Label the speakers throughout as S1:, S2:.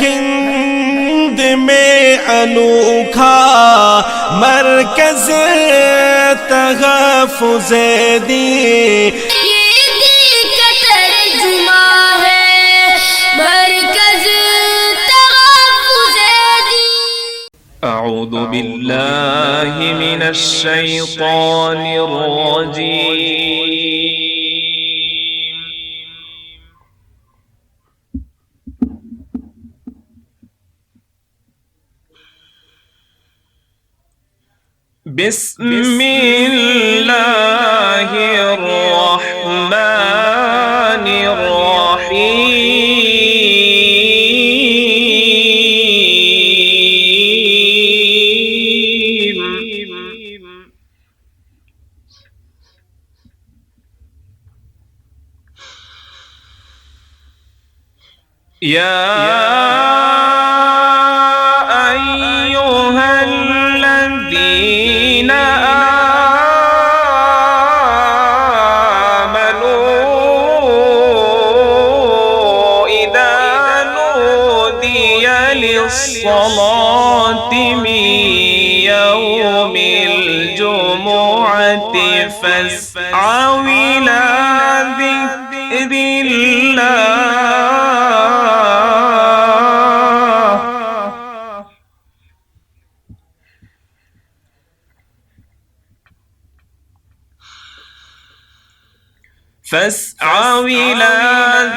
S1: हिंद में अनोखा मरकज़ तहफ़्फ़ुज़ दीन,
S2: ये दिल का तर्जुमा है मरकज़ तहफ़्फ़ुज़ दीन।
S3: अऊज़ु बिल्लाहि मिनश शैतानिर रजीम। बिस्मिल्लाहिर रहमानिर रहीम। या الصلاة من يوم الجمعة فاسعوا إلى ذكر الله فاسعوا إلى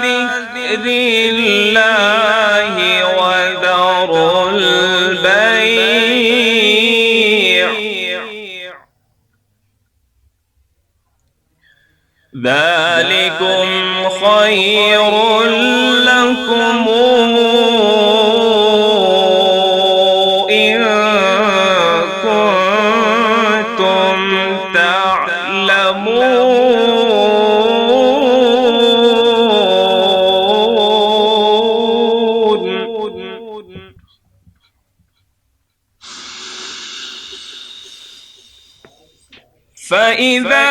S3: ذكر الله وذروا البيع ذلكم خير لكم إن كنتم تعلمون. فإذا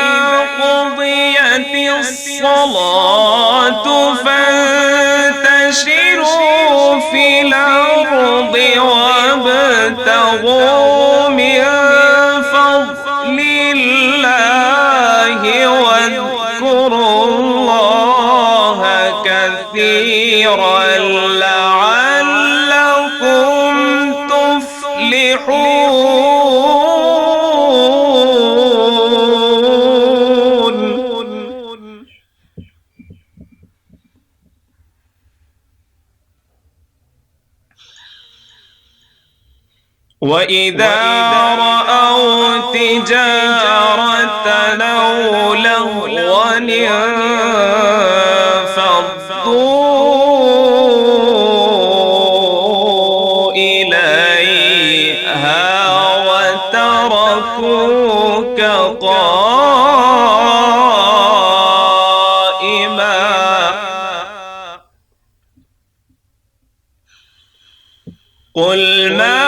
S3: قضيت الصلاة فانتشروا في الأرض وابتغوا من فضل الله واذكروا الله كثيرا لعلكم تفلحون. وإذا رأوا تجارة أو لهوا انفضوا إليها وتركوك قائما. قل ما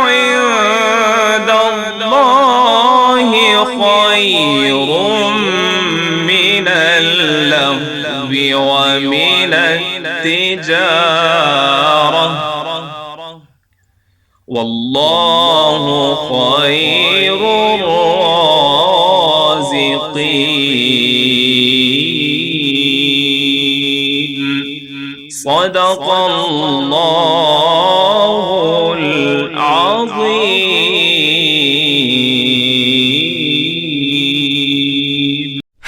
S3: عند الله خير من اللهو ومن التجارة والله خير الرازقين. صدق الله العظيم.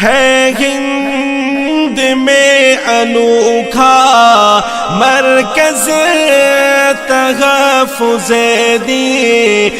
S1: है हिंद में अनोखा मरकज़ तहफ़्फ़ुज़ दीन।